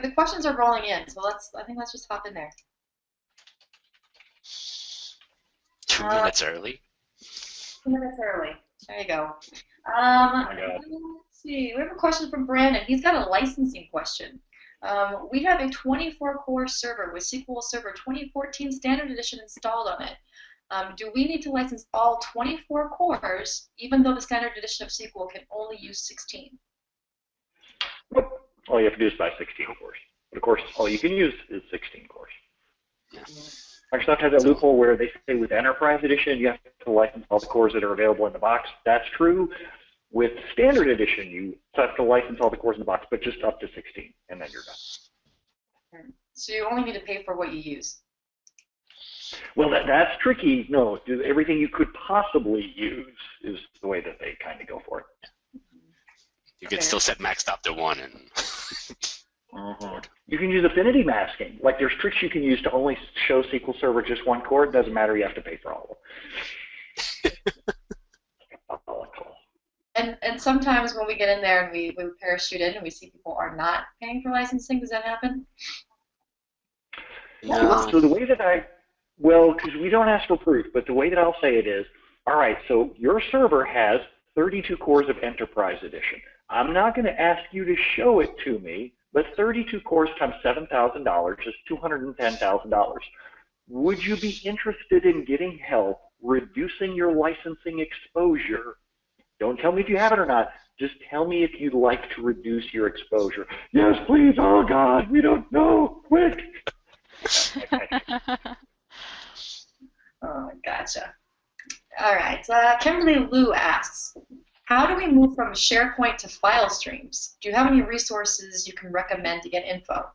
The questions are rolling in, so I think let's just hop in there. 2 minutes early. 2 minutes early. There you go. Let's see. We have a question from Brandon. He's got a licensing question. We have a 24-core server with SQL Server 2014 Standard Edition installed on it. Do we need to license all 24 cores, even though the Standard Edition of SQL can only use 16? Nope. All you have to do is buy 16 cores. But of course, all you can use is 16 cores. Yeah. Microsoft has a loophole where they say with Enterprise Edition, you have to license all the cores that are available in the box. That's true. With Standard Edition, you have to license all the cores in the box, but just up to 16, and then you're done. So you only need to pay for what you use. Well, that's tricky. No, everything you could possibly use is the way that they kind of go for it. You can still set maxed out to 1 and. You can use affinity masking. Like there's tricks you can use to only show SQL Server just 1 core. It doesn't matter. You have to pay for all of them. And sometimes when we get in there and we parachute in and we see people are not paying for licensing, does that happen? No. So the way that because we don't ask for proof, but the way that I'll say it is, all right, so your server has 32 cores of Enterprise Edition. I'm not going to ask you to show it to me, but 32 cores times $7,000 is $210,000. Would you be interested in getting help reducing your licensing exposure? Don't tell me if you have it or not. Just tell me if you'd like to reduce your exposure. Yes, please. Oh, God, we don't know. Quick. Oh, gotcha. All right. Kimberly Lou asks, how do we move from SharePoint to file streams? Do you have any resources you can recommend to get info?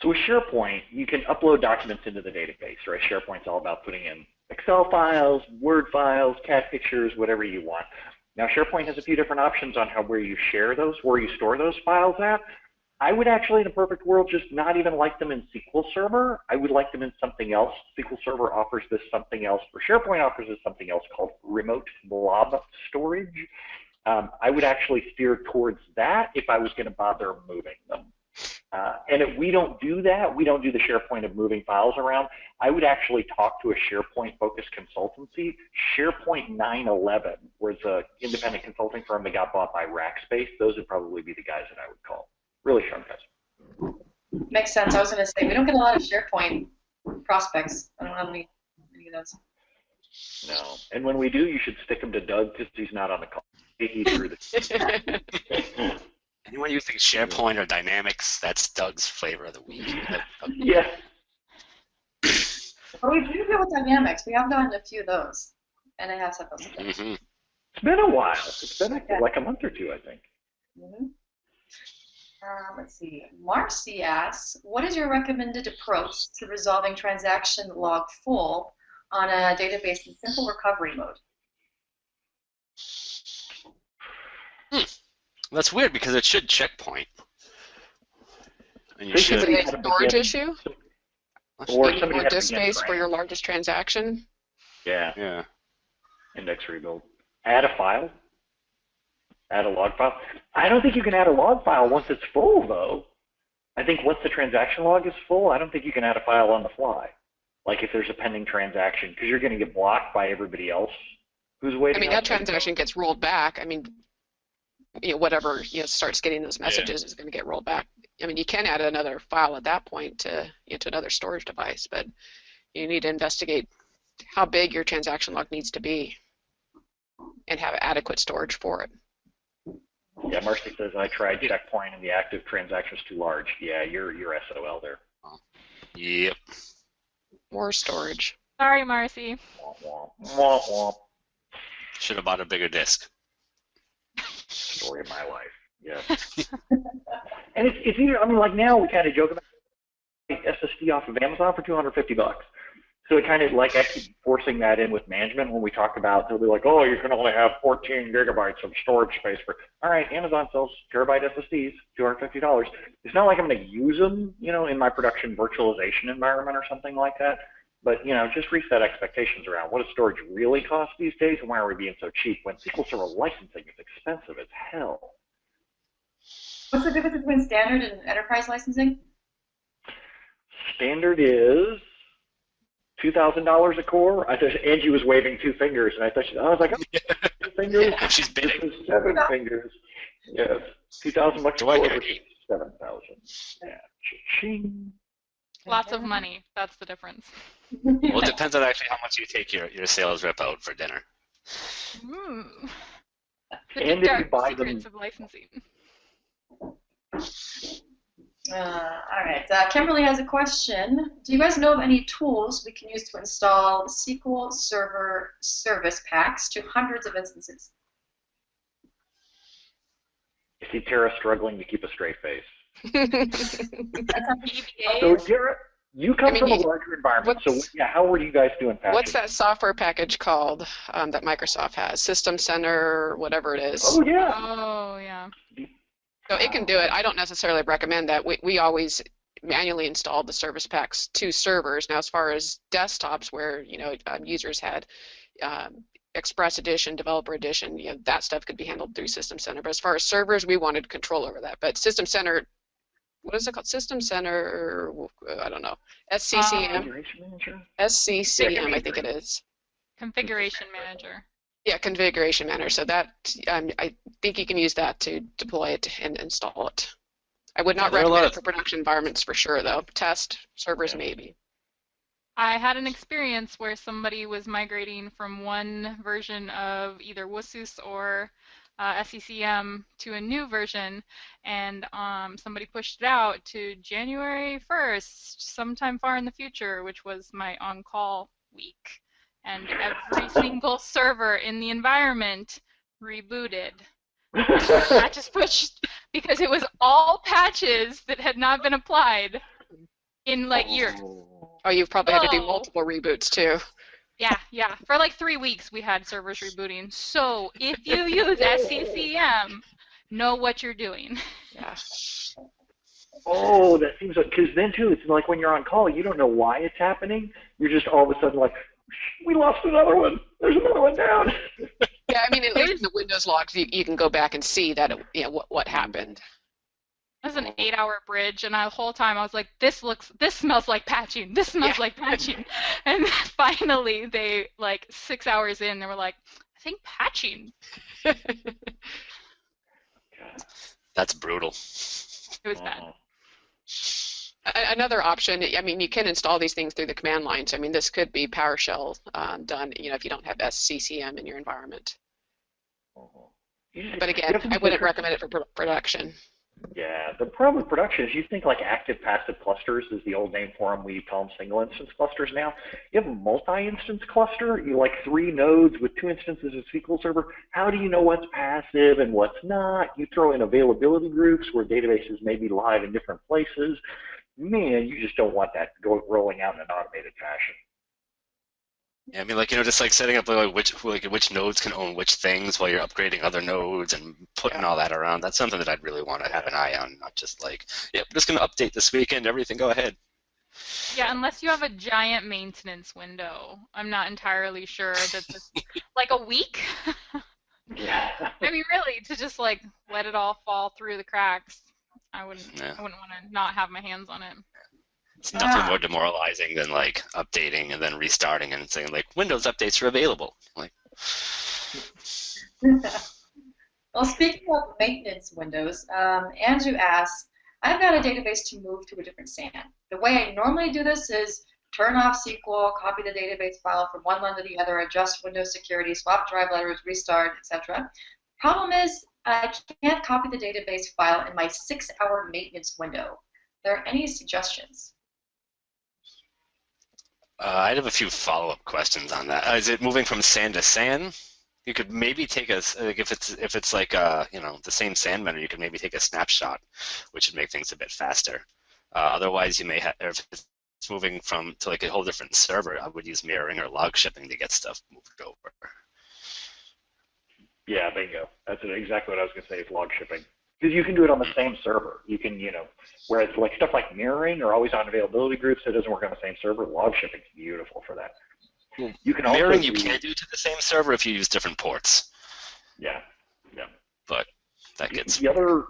So with SharePoint, you can upload documents into the database, right? SharePoint's all about putting in Excel files, Word files, cat pictures, whatever you want. Now, SharePoint has a few different options on where you share those, where you store those files at. I would actually, in a perfect world, just not even like them in SQL Server. I would like them in something else. SQL Server offers this something else, or SharePoint offers this something else called remote blob storage. I would actually steer towards that if I was going to bother moving them. And if we don't do that, we don't do the SharePoint of moving files around. I would actually talk to a SharePoint-focused consultancy. SharePoint 9/11 was an independent consulting firm that got bought by Rackspace. Those would probably be the guys that I would call. Really sharp guys. Makes sense. I was going to say, we don't get a lot of SharePoint prospects. I don't have any of those. No. And when we do, you should stick them to Doug because he's not on the call. He drew the Anyone using SharePoint or Dynamics, that's Doug's flavor of the week. Yeah. Well, we do deal with Dynamics. We have done a few of those. And I have set those up. It's been a while. It's been like a month or two, I think. Let's see. Marcy asks, what is your recommended approach to resolving transaction log full on a database in simple recovery mode? That's weird because it should checkpoint. And you should. A storage issue? Or you need more disk space for your largest transaction? Yeah. Yeah. Index rebuild. Add a file. Add a log file. I don't think you can add a log file once it's full, though. I think once the transaction log is full, I don't think you can add a file on the fly. Like if there's a pending transaction, because you're going to get blocked by everybody else who's waiting. I mean, that transaction gets rolled back. I mean, whatever starts getting those messages is going to get rolled back. I mean, you can add another file at that point to another storage device, but you need to investigate how big your transaction log needs to be and have adequate storage for it. Yeah, Marcy says, I tried checkpoint and the active transaction is too large. Yeah, you're SOL there. Yep. More storage. Sorry, Marcy. Womp, womp, womp. Should have bought a bigger disk. Story of my life, yes. And it's either, I mean, like now we kind of joke about SSD off of Amazon for $250. So it kind of like I keep forcing that in with management when we talk about, they'll be like, oh, you can only have 14 gigabytes of storage space for, all right, Amazon sells terabyte SSDs, $250. It's not like I'm going to use them, in my production virtualization environment or something like that. But, just reset expectations around what does storage really cost these days and why are we being so cheap when SQL Server licensing is expensive as hell. What's the difference between standard and enterprise licensing? Standard is $2,000 a core. I thought Angie was waving 2 fingers, and I was like, oh, 2 fingers. Yeah, she's This bidding. is 7 fingers. Yes, $2,000 a core versus 7,000. Yeah, ching. Lots of money. That's the difference. Well, it depends on actually how much you take your sales rep out for dinner. Mm. And if you buy them, secrets of licensing. All right. Kimberly has a question. Do you guys know of any tools we can use to install SQL Server service packs to hundreds of instances? I see Tara struggling to keep a straight face. That's on So, PBAs. Tara, you come from a larger environment, so yeah, how were you guys doing patching? What's that software package called that Microsoft has? System Center, whatever it is. Oh, yeah. Oh, yeah. So it can do it. I don't necessarily recommend that. We always manually installed the service packs to servers. Now, as far as desktops, where users had Express Edition, Developer Edition, that stuff could be handled through System Center. But as far as servers, we wanted control over that. But System Center, what is it called? System Center, I don't know. SCCM. SCCM, I think it is. Configuration Manager. Yeah, configuration manager. So that I think you can use that to deploy it and install it. I would not recommend it for production environments for sure, though. Test servers, maybe. I had an experience where somebody was migrating from one version of either WSUS or SCCM to a new version, and somebody pushed it out to January 1st, sometime far in the future, which was my on-call week. And every single server in the environment rebooted. I just pushed because it was all patches that had not been applied in like years. Oh, you've probably had to do multiple reboots too. Yeah. For like 3 weeks we had servers rebooting. So if you use SCCM, know what you're doing. Yeah. Oh, that seems like, because then too, it's like when you're on call, you don't know why it's happening. You're just all of a sudden like, we lost another one. There's another one down. Yeah, I mean, at least in the Windows logs, you can go back and see that what happened. It was an 8-hour bridge, and the whole time I was like, this smells like patching. This smells like patching. And finally, they, like 6 hours in, they were like, I think patching. That's brutal. It was bad. Another option, I mean, you can install these things through the command line. So, I mean, this could be PowerShell done, if you don't have SCCM in your environment. But again, I wouldn't recommend it for production. Yeah, the problem with production is you think like active passive clusters is the old name for them. We call them single instance clusters now. You have a multi-instance cluster, you like 3 nodes with 2 instances of SQL Server. How do you know what's passive and what's not? You throw in availability groups where databases may be live in different places. Man, you just don't want that rolling out in an automated fashion. Yeah, I mean, just like setting up which nodes can own which things while you're upgrading other nodes and putting all that around. That's something that I'd really want to have an eye on, not just like, yep, I'm just going to update this weekend, everything, go ahead. Yeah, unless you have a giant maintenance window. I'm not entirely sure that this, like a week? Yeah. I mean, really, to just like let it all fall through the cracks, I wouldn't want to not have my hands on it. It's nothing more demoralizing than like updating and then restarting and saying like Windows updates are available. Like. Well, speaking of maintenance windows, Andrew asks, I've got a database to move to a different SAN. The way I normally do this is turn off SQL, copy the database file from one one to the other, adjust Windows security, swap drive letters, restart, etc. Problem is, I can't copy the database file in my 6-hour maintenance window. Are there any suggestions? I'd have a few follow-up questions on that. Is it moving from SAN to SAN? You could maybe take if it's like the same SAN vendor, you could maybe take a snapshot, which would make things a bit faster. Otherwise, you may have, if it's moving to like a whole different server, I would use mirroring or log shipping to get stuff moved over. Yeah, bingo. That's exactly what I was going to say is log shipping. Because you can do it on the same server. You can, whereas like stuff like mirroring or always on availability groups that doesn't work on the same server, log shipping is beautiful for that. You can mirroring you can do to the same server if you use different ports. Yeah. But that gets the other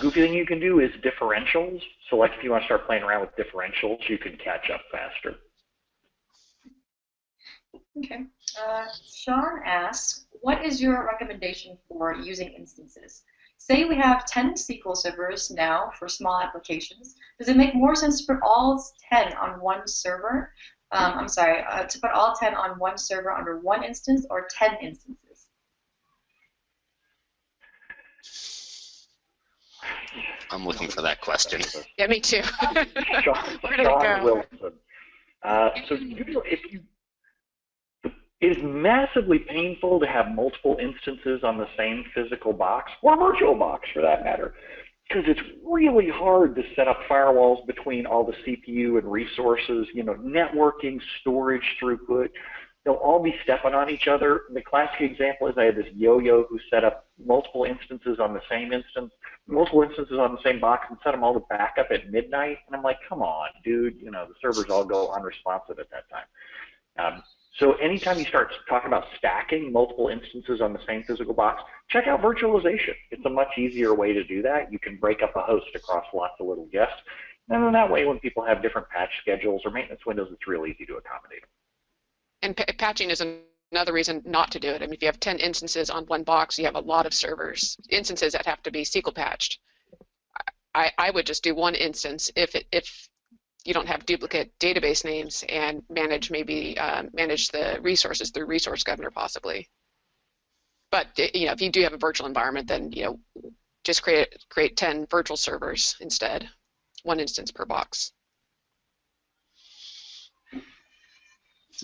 Goofy thing you can do is differentials. So like if you want to start playing around with differentials, you can catch up faster. Okay. Sean asks, what is your recommendation for using instances? Say we have 10 SQL servers now for small applications. Does it make more sense to put all 10 on one server? To put all 10 on one server under one instance or 10 instances? I'm looking for that question. Yeah, me too. Where did it Sean go? Wilson. So it is massively painful to have multiple instances on the same physical box, or virtual box for that matter, because it's really hard to set up firewalls between all the CPU and resources, networking, storage, throughput. They'll all be stepping on each other. The classic example is I had this yo-yo who set up multiple instances on the same box and set them all to backup at midnight. And I'm like, come on, dude, the servers all go unresponsive at that time. So anytime you start talking about stacking multiple instances on the same physical box, check out virtualization. It's a much easier way to do that. You can break up a host across lots of little guests. And then that way, when people have different patch schedules or maintenance windows, it's real easy to accommodate them. And patching is another reason not to do it. I mean, if you have 10 instances on one box, you have a lot of instances that have to be SQL patched. I would just do one instance if you don't have duplicate database names and manage the resources through Resource Governor possibly. But if you do have a virtual environment, then just create 10 virtual servers instead, one instance per box.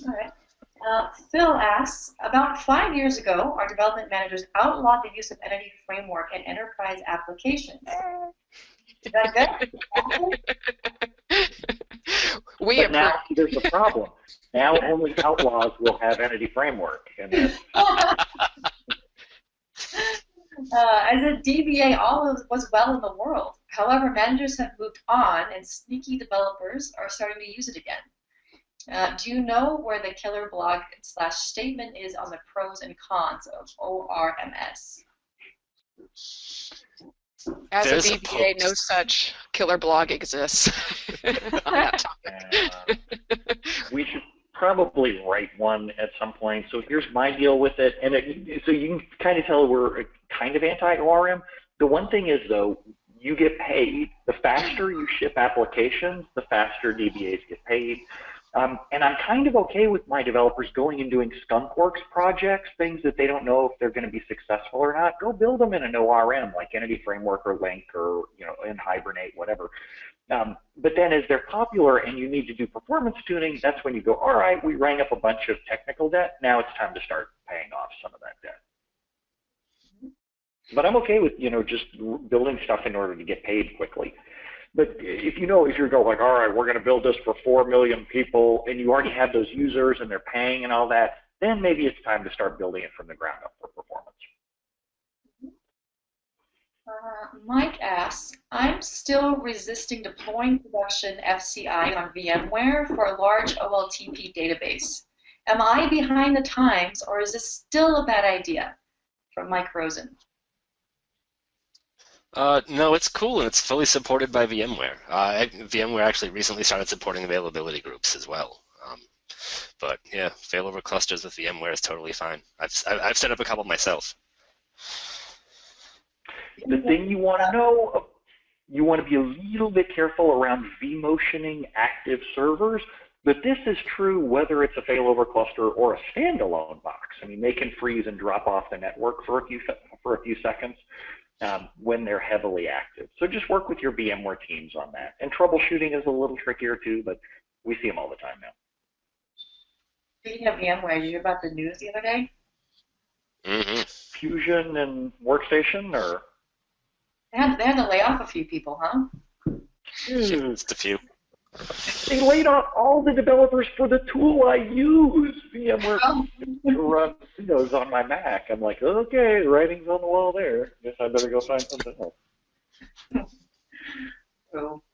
All right. Phil asks, about 5 years ago, our development managers outlawed the use of Entity Framework in enterprise applications. Is that good? But now there's a problem. Now only outlaws will have Entity Framework. And as a DBA, all was well in the world. However, managers have moved on, and sneaky developers are starting to use it again. Do you know where the killer blog / statement is on the pros and cons of ORMs? As a DBA, no such killer blog exists on that topic. We should probably write one at some point. So here's my deal with it. And so you can kind of tell we're kind of anti-ORM. The one thing is, though, you get paid. The faster you ship applications, the faster DBAs get paid. And I'm kind of okay with my developers going and doing skunkworks projects, things that they don't know if they're going to be successful or not. Go build them in an ORM like Entity Framework or Link or in Hibernate, whatever. But then as they're popular and you need to do performance tuning, that's when you go, all right, we rang up a bunch of technical debt. Now it's time to start paying off some of that debt. But I'm okay with just building stuff in order to get paid quickly. But if you're going like, all right, we're going to build this for 4 million people, and you already have those users and they're paying and all that, then maybe it's time to start building it from the ground up for performance. Mike asks, I'm still resisting deploying production FCI on VMware for a large OLTP database. Am I behind the times, or is this still a bad idea? From Mike Rosen. No, it's cool, and it's fully supported by VMware. VMware actually recently started supporting availability groups as well. But yeah, failover clusters with VMware is totally fine. I've set up a couple myself. The thing you want to know, you want to be a little bit careful around vMotioning active servers, but this is true whether it's a failover cluster or a standalone box. I mean, they can freeze and drop off the network for a few seconds. When they're heavily active. So just work with your VMware teams on that. And troubleshooting is a little trickier too, but we see them all the time now. Speaking of VMware, did you hear about the news the other day? Mm-hmm. Fusion and Workstation, or? They had to lay off a few people, huh? Just a few. They laid off all the developers for the tool I use, VMware, to run Windows on my Mac. I'm like, okay, the writing's on the wall there. Guess I better go find something else. Cool.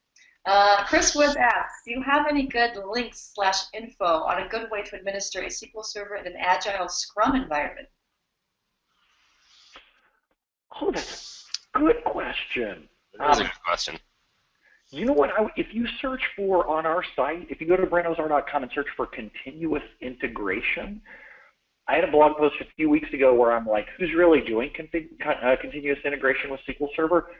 Chris Woods asks, do you have any good links / info on a good way to administer a SQL Server in an Agile Scrum environment? Oh, that's Good question. That's a good question. You know what? If you search for on our site, if you go to brentozar.com and search for continuous integration, I had a blog post a few weeks ago where I'm like, who's really doing continuous integration with SQL Server?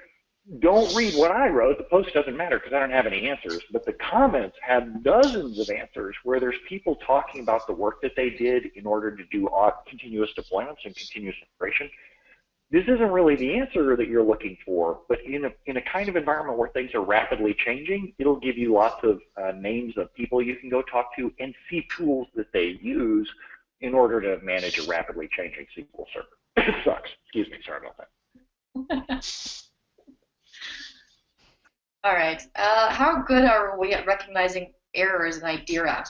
Don't read what I wrote. The post doesn't matter because I don't have any answers. But the comments have dozens of answers where there's people talking about the work that they did in order to do continuous deployments and continuous integration. This isn't really the answer that you're looking for, but in a kind of environment where things are rapidly changing, it'll give you lots of names of people you can go talk to and see tools that they use in order to manage a rapidly changing SQL Server. It sucks. Excuse me. Sorry about that. All right. How good are we at recognizing errors in IDERA?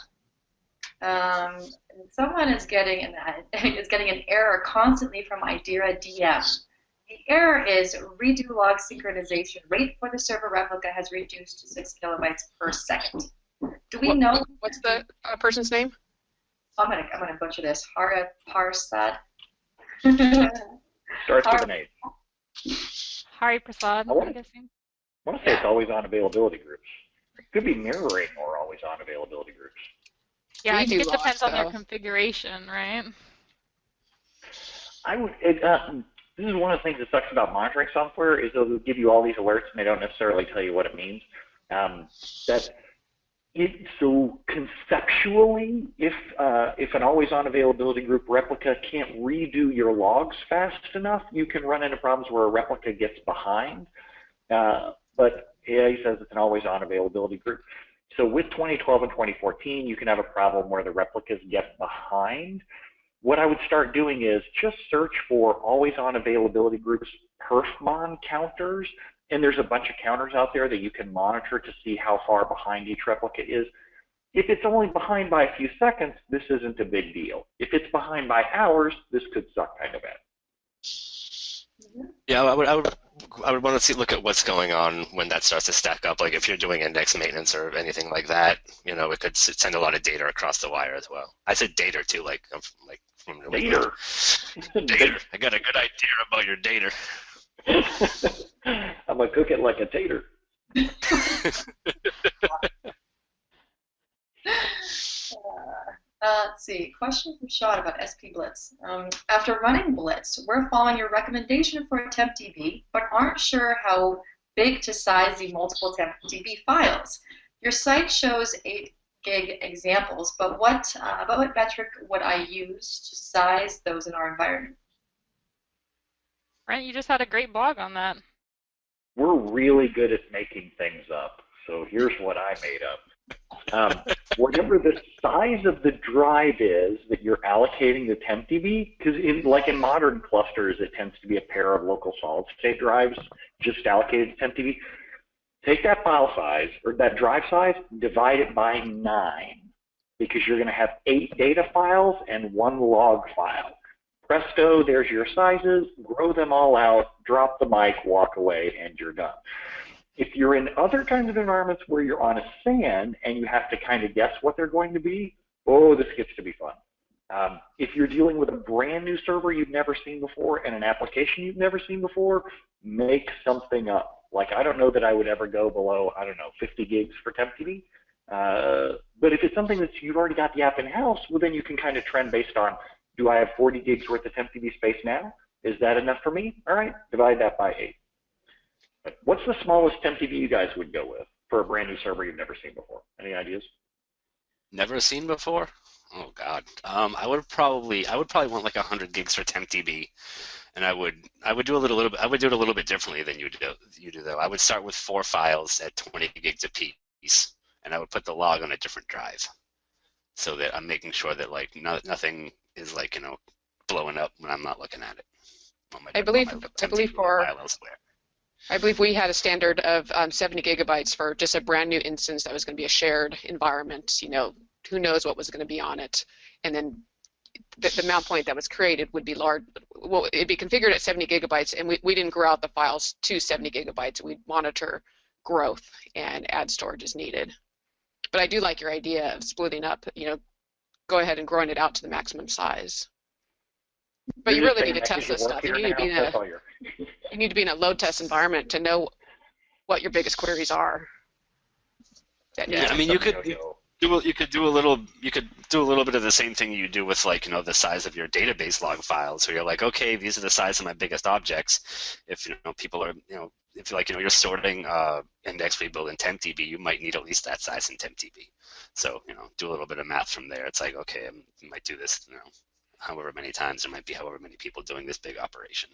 Someone is getting an error constantly from IDERA DM. The error is redo log synchronization rate for the server replica has reduced to 6 kilobytes per second. Do we know? What's the person's name? I'm gonna butcher this. Hara Parsad. Starts with an A. Hari Prasad, I'm guessing. I want to say it's always on availability groups. It could be mirroring or always on availability groups. Yeah, I think it logs, depends on their though. configuration, right? This is one of the things that sucks about monitoring software is they'll give you all these alerts and they don't necessarily tell you what it means. So conceptually, if an always-on availability group replica can't redo your logs fast enough, you can run into problems where a replica gets behind. But yeah, he says it's an always-on availability group. So with 2012 and 2014, you can have a problem where the replicas get behind. What I would start doing is just search for always-on availability groups perfmon counters, and there's a bunch of counters out there that you can monitor to see how far behind each replica is. If it's only behind by a few seconds, this isn't a big deal. If it's behind by hours, this could suck kind of bad. Yeah, I would want to look at what's going on when that starts to stack up. Like if you're doing index maintenance or anything like that, it could send a lot of data across the wire as well. I said data too, like from Data. Data. I got a good idea about your data. I'm gonna cook it like a tater. Let's see. Question from Sean about SP Blitz. After running Blitz, we're following your recommendation for a TempDB, but aren't sure how big to size the multiple TempDB files. Your site shows 8 gig examples, but what metric would I use to size those in our environment? Brent, you just had a great blog on that. We're really good at making things up, so here's what I made up. Whatever the size of the drive is that you're allocating to TempDB, because in modern clusters, it tends to be a pair of local solid-state drives just allocated to TempDB. Take that file size, or that drive size, divide it by 9, because you're going to have 8 data files and 1 log file. Presto, there's your sizes, grow them all out, drop the mic, walk away, and you're done. If you're in other kinds of environments where you're on a SAN and you have to kind of guess what they're going to be, this gets to be fun. If you're dealing with a brand new server you've never seen before and an application you've never seen before, make something up. Like, I don't know that I would ever go below, 50 gigs for TempDB. But if it's something that you've already got the app in-house, well, then you can kind of trend based on, do I have 40 gigs worth of TempDB space now? Is that enough for me? All right, divide that by 8. But what's the smallest TempDB you guys would go with for a brand new server you've never seen before? Any ideas? Never seen before? Oh God. I would probably want like 100 gigs for TempDB, and I would do it a little bit differently than you do though. I would start with 4 files at 20 gigs apiece, and I would put the log on a different drive, so that I'm making sure that like nothing is like blowing up when I'm not looking at it. I believe we had a standard of 70 gigabytes for just a brand new instance that was going to be a shared environment. Who knows what was going to be on it, and then the mount point that was created would be large. Well, it'd be configured at 70 gigabytes, and we didn't grow out the files to 70 gigabytes. We'd monitor growth and add storage as needed. But I do like your idea of splitting up. Go ahead and growing it out to the maximum size. But you really need to test this stuff. You need to be You need to be in a load test environment to know what your biggest queries are. Yeah, I mean, you could do a little bit of the same thing you do with, like, the size of your database log files, where you're like, okay, these are the size of my biggest objects. If people are, if you're sorting index we build in TempDB, you might need at least that size in TempDB. So do a little bit of math from there. It's like, okay, I might do this, however many times. There might be however many people doing this big operation.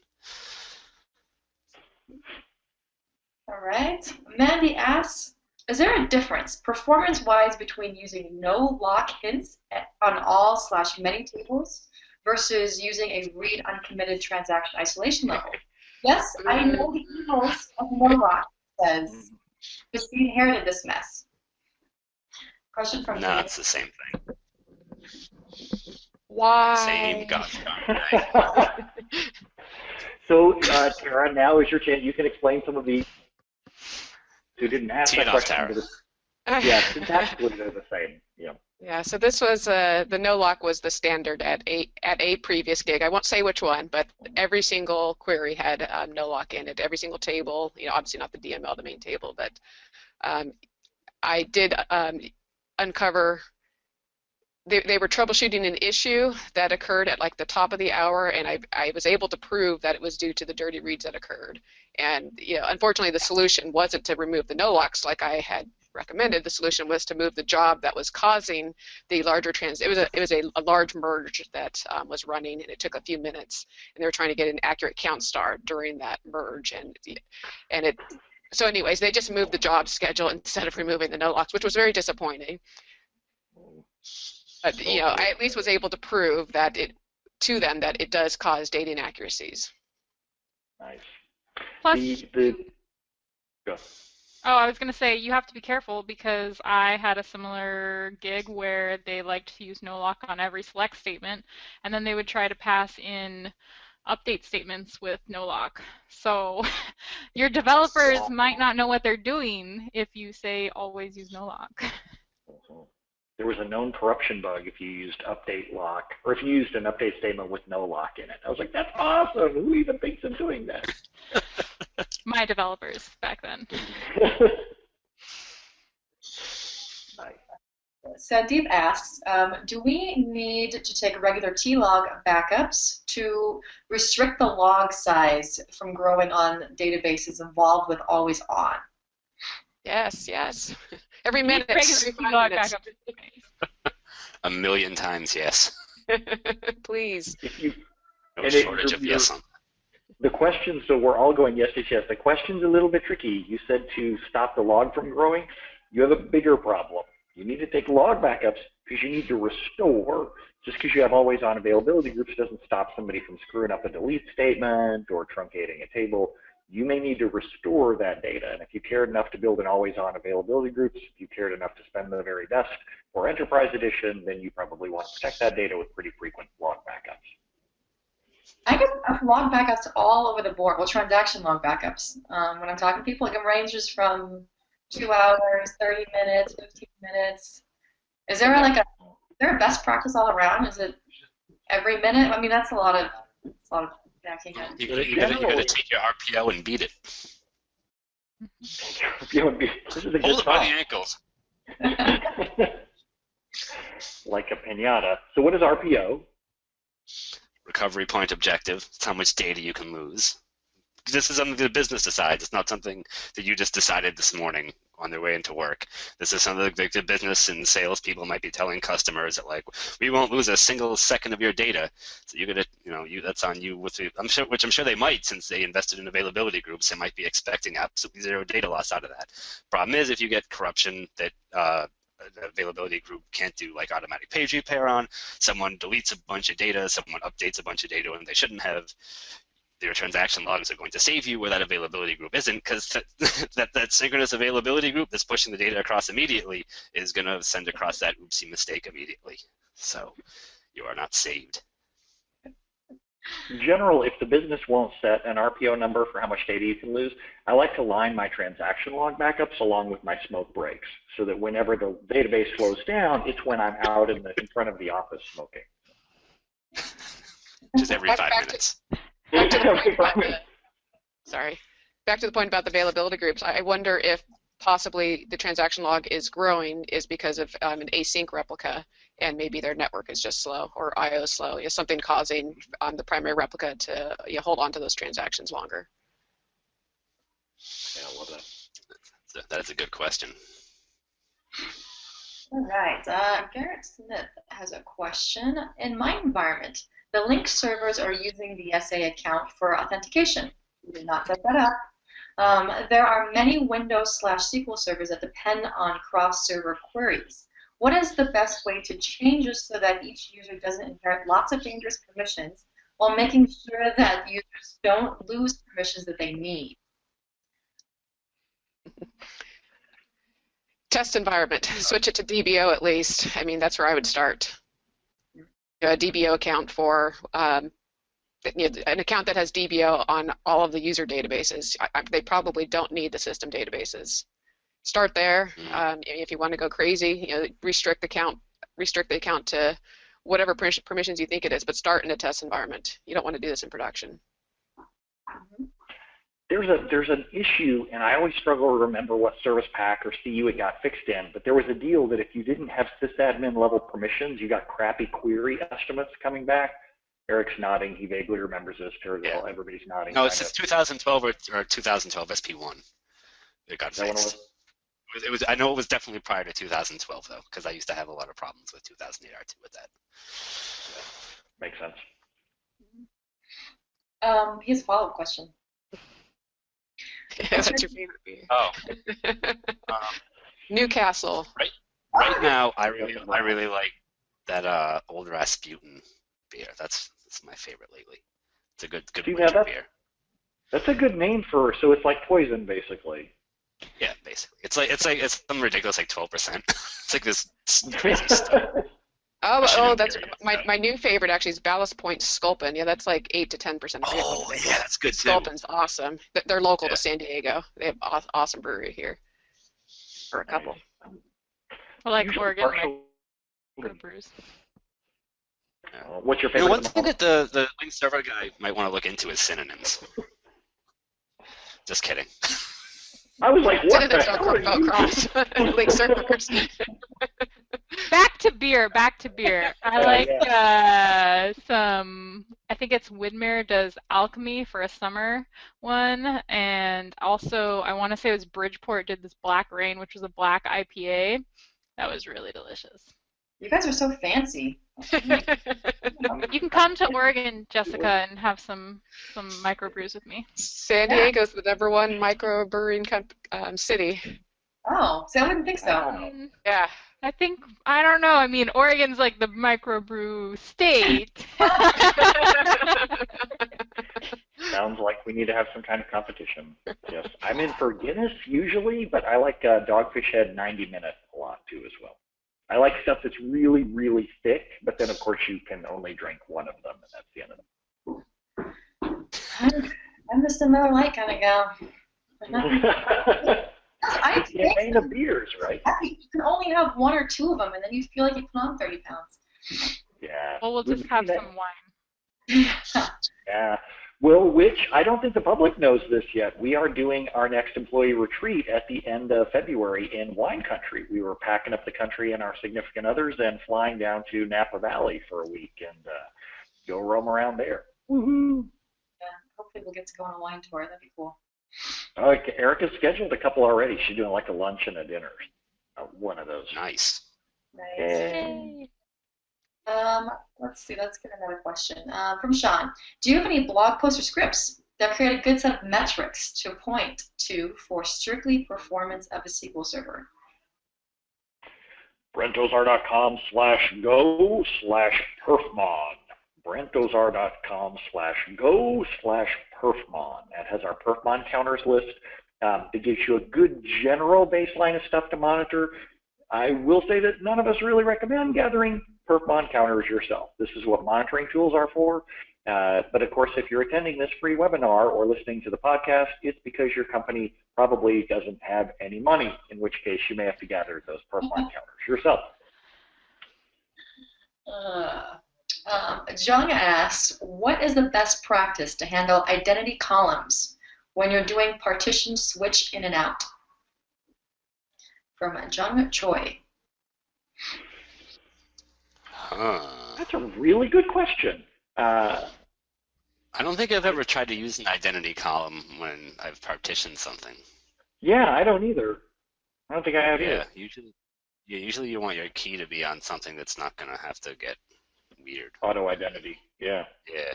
All right. Mandy asks, is there a difference, performance-wise, between using no-lock hints on all/many tables versus using a read uncommitted transaction isolation level? Yes, I know the evils of no-lock, says, because we inherited this mess. Question from No, it's the same thing. Why? Same goddamn thing. So, Tara, now is your chance. You can explain some of the who didn't ask that question. Yeah, syntactically they're the same. Yeah. Yeah. So this was the no-lock was the standard at a previous gig. I won't say which one, but every single query had no-lock in it. Every single table. Obviously not the DML, the main table, but I did uncover. They were troubleshooting an issue that occurred at like the top of the hour, and I was able to prove that it was due to the dirty reads that occurred. And unfortunately, the solution wasn't to remove the no-locks like I had recommended. The solution was to move the job that was causing the larger It was a large merge that was running, and it took a few minutes. And they were trying to get an accurate count start during that merge, So anyways, they just moved the job schedule instead of removing the no-locks, which was very disappointing. But I at least was able to prove that to them that it does cause data inaccuracies. Nice. Plus, Go. Oh, I was going to say, you have to be careful, because I had a similar gig where they liked to use no-lock on every select statement, and then they would try to pass in update statements with no-lock. So your developers might not know what they're doing if you say always use no-lock. There was a known corruption bug if you used update lock, or if you used an update statement with no lock in it. I was like, that's awesome. Who even thinks of doing that? My developers back then. Sandeep asks, do we need to take regular T-log backups to restrict the log size from growing on databases involved with always on? Yes, yes. Every minute. A million times, yes. Please. No shortage of yes. The question, so we're all going yes, yes, yes. The question's a little bit tricky. You said to stop the log from growing. You have a bigger problem. You need to take log backups because you need to restore. Just because you have always on availability groups doesn't stop somebody from screwing up a delete statement or truncating a table. You may need to restore that data. And if you cared enough to build an always on availability groups, if you cared enough to spend the very best for Enterprise Edition, then you probably want to protect that data with pretty frequent log backups. I get log backups all over the board. Well, transaction log backups. When I'm talking to people, it ranges from 2 hours, 30 minutes, 15 minutes. Is there a best practice all around? Is it every minute? I mean, that's a lot of backing up. You gotta take your RPO and beat it. Hold it by the ankles. Like a piñata. So what is RPO? Recovery point objective. It's how much data you can lose. This is something the business decides. It's not something that you just decided this morning on their way into work. This is something like the business and sales people might be telling customers that, like, we won't lose a single second of your data. So you're gonna, that's on you. Which I'm sure they might, since they invested in availability groups. They might be expecting absolutely zero data loss out of that. Problem is, if you get corruption that the availability group can't do, like automatic page repair on, someone deletes a bunch of data, someone updates a bunch of data when they shouldn't have. Their transaction logs are going to save you where that availability group isn't, because that synchronous availability group that's pushing the data across immediately is going to send across that oopsie mistake immediately. So you are not saved. In general, if the business won't set an RPO number for how much data you can lose, I like to line my transaction log backups along with my smoke breaks, so that whenever the database slows down, it's when I'm out in front of the office smoking. Just every 5 minutes. sorry. Back to the point about the availability groups, I wonder if possibly the transaction log is growing is because of an async replica, and maybe their network is just slow or I/O slow. Is something causing the primary replica to hold on to those transactions longer? Yeah, I love that. That is a good question. All right, Garrett Smith has a question. In my environment, the link servers are using the SA account for authentication. We did not set that up. There are many Windows/SQL servers that depend on cross-server queries. What is the best way to change this so that each user doesn't inherit lots of dangerous permissions while making sure that users don't lose permissions that they need? Test environment. Switch it to DBO at least. I mean, that's where I would start. A DBO account for an account that has DBO on all of the user databases. They probably don't need the system databases. Start there. If you want to go crazy, restrict the account to whatever permissions you think it is, but start in a test environment. You don't want to do this in production. There's an issue, and I always struggle to remember what service pack or CU it got fixed in, but there was a deal that if you didn't have sysadmin level permissions, you got crappy query estimates coming back. Eric's nodding. He vaguely remembers this. Yeah. Everybody's nodding. No, it's 2012 or 2012 SP1. It got fixed. It was. I know it was definitely prior to 2012 though, because I used to have a lot of problems with 2008 R2 with that. Yeah, makes sense. Here's a follow-up question. What's your favorite beer? Oh, Newcastle. Right now, I really like that Old Rasputin beer. That's my favorite lately. It's a good winter beer. That's a good name so it's like poison basically. Yeah, basically. It's something ridiculous like 12%. It's like this crazy stuff. That's my new favorite actually is Ballast Point Sculpin. Yeah, that's like 8 to 10%. Oh, yeah, that's good too. Sculpin's awesome. They're local to San Diego. They have awesome brewery here. Or a couple. I like Oregon brews. What's your favorite? One thing that the link server guy might want to look into is synonyms. Just kidding. I was like, what the hell are you? Link servers. Back to beer. I like some, I think it's Widmer does Alchemy for a summer one, and also I want to say it was Bridgeport did this Black Rain, which was a black IPA. That was really delicious. You guys are so fancy. You can come to Oregon, Jessica, and have some microbrews with me. San Diego's the #1 microbrewing city. Oh, see, I wouldn't think so. Yeah. I don't know. I mean, Oregon's like the microbrew state. Sounds like we need to have some kind of competition. Yes, I'm in for Guinness usually, but I like Dogfish Head 90 Minute a lot too as well. I like stuff that's really, really thick, but then of course you can only drink one of them, and that's the end of them. I'm just a Miller Lite kind of gal. It's the main of beers, right? You can only have 1 or 2 of them, and then you feel like you put on 30 pounds. Yeah. Well, we'll just have some wine. Yeah. Well, which I don't think the public knows this yet. We are doing our next employee retreat at the end of February in wine country. We were packing up the country and our significant others and flying down to Napa Valley for a week and go roam around there. Woohoo! Yeah, hopefully we'll get to go on a wine tour. That'd be cool. Erica's scheduled a couple already. She's doing like a lunch and a dinner. One of those. Nice. Nice. Let's see, let's get another question from Sean. Do you have any blog posts or scripts that create a good set of metrics to point to for strictly performance of a SQL server? BrentOzar.com/go/perfmon. BrentOzar.com/go/perfmon. That has our perfmon counters list. It gives you a good general baseline of stuff to monitor. I will say that none of us really recommend gathering perfmon counters yourself. This is what monitoring tools are for. But of course, if you're attending this free webinar or listening to the podcast, it's because your company probably doesn't have any money, in which case you may have to gather those perfmon counters yourself. John asks, what is the best practice to handle identity columns when you're doing partition switch in and out? From John Choi. That's a really good question. I don't think I've ever tried to use an identity column when I've partitioned something. Yeah, I don't either. I don't think I have either. Usually you want your key to be on something that's not going to have to get weird. Auto identity, yeah. Yeah.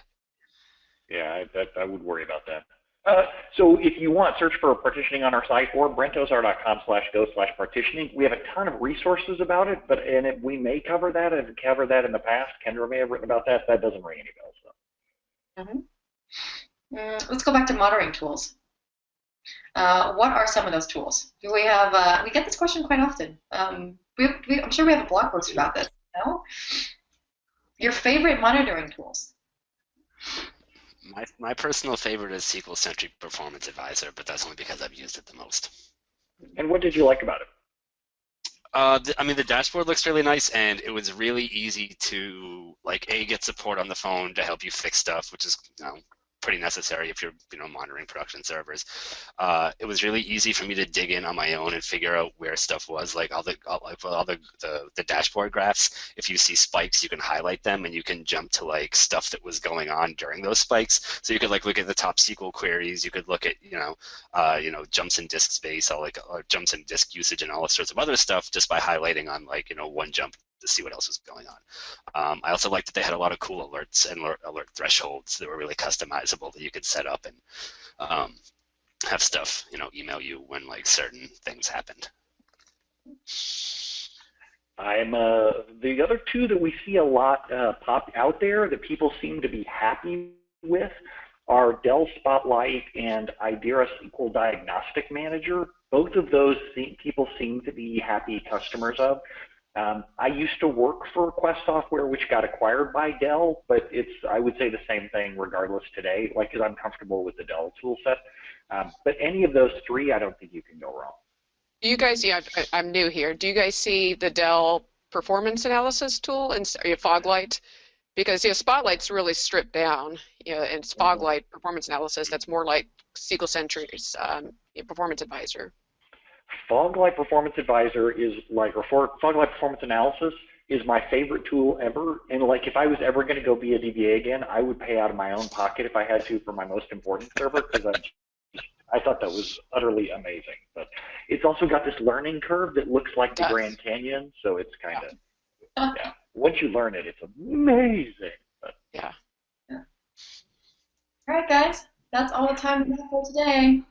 Yeah, I would worry about that. So if you want, search for partitioning on our site or brentozar.com/go/partitioning. We have a ton of resources about it, we may cover that. I've covered that in the past. Kendra may have written about that. That doesn't ring any bells, though. Let's go back to monitoring tools. What are some of those tools? Do we have? We get this question quite often. I'm sure we have a blog post about this. No? Your favorite monitoring tools? My personal favorite is SQL Centric Performance Advisor, but that's only because I've used it the most. And what did you like about it? I mean, the dashboard looks really nice, and it was really easy to get support on the phone to help you fix stuff, which is pretty necessary if you're monitoring production servers. It was really easy for me to dig in on my own and figure out where stuff was, like all the dashboard graphs. If you see spikes, you can highlight them and you can jump to stuff that was going on during those spikes. So you could look at the top SQL queries. You could look at jumps in disk space, or jumps in disk usage, and all sorts of other stuff just by highlighting on one jump to see what else was going on. I also liked that they had a lot of cool alerts and alert thresholds that were really customizable that you could set up and have stuff, email you when certain things happened. The other two that we see a lot pop out there that people seem to be happy with are Dell Spotlight and Idera SQL Diagnostic Manager. Both of those people seem to be happy customers of. I used to work for Quest Software, which got acquired by Dell, but I would say the same thing regardless today, because I'm comfortable with the Dell tool set. But any of those three, I don't think you can go wrong. Do you guys, I'm new here, do you guys see the Dell performance analysis tool and Foglight? Because Spotlight's really stripped down, and Foglight performance analysis, that's more like SQL Centric's performance advisor. Foglight Performance Advisor Foglight Performance Analysis is my favorite tool ever. And if I was ever going to go be a DBA again, I would pay out of my own pocket if I had to for my most important server, because I thought that was utterly amazing. But it's also got this learning curve that looks like the Grand Canyon, so it's kind of, yeah. Once you learn it, it's amazing. But, yeah. All right, guys, that's all the time we have for today.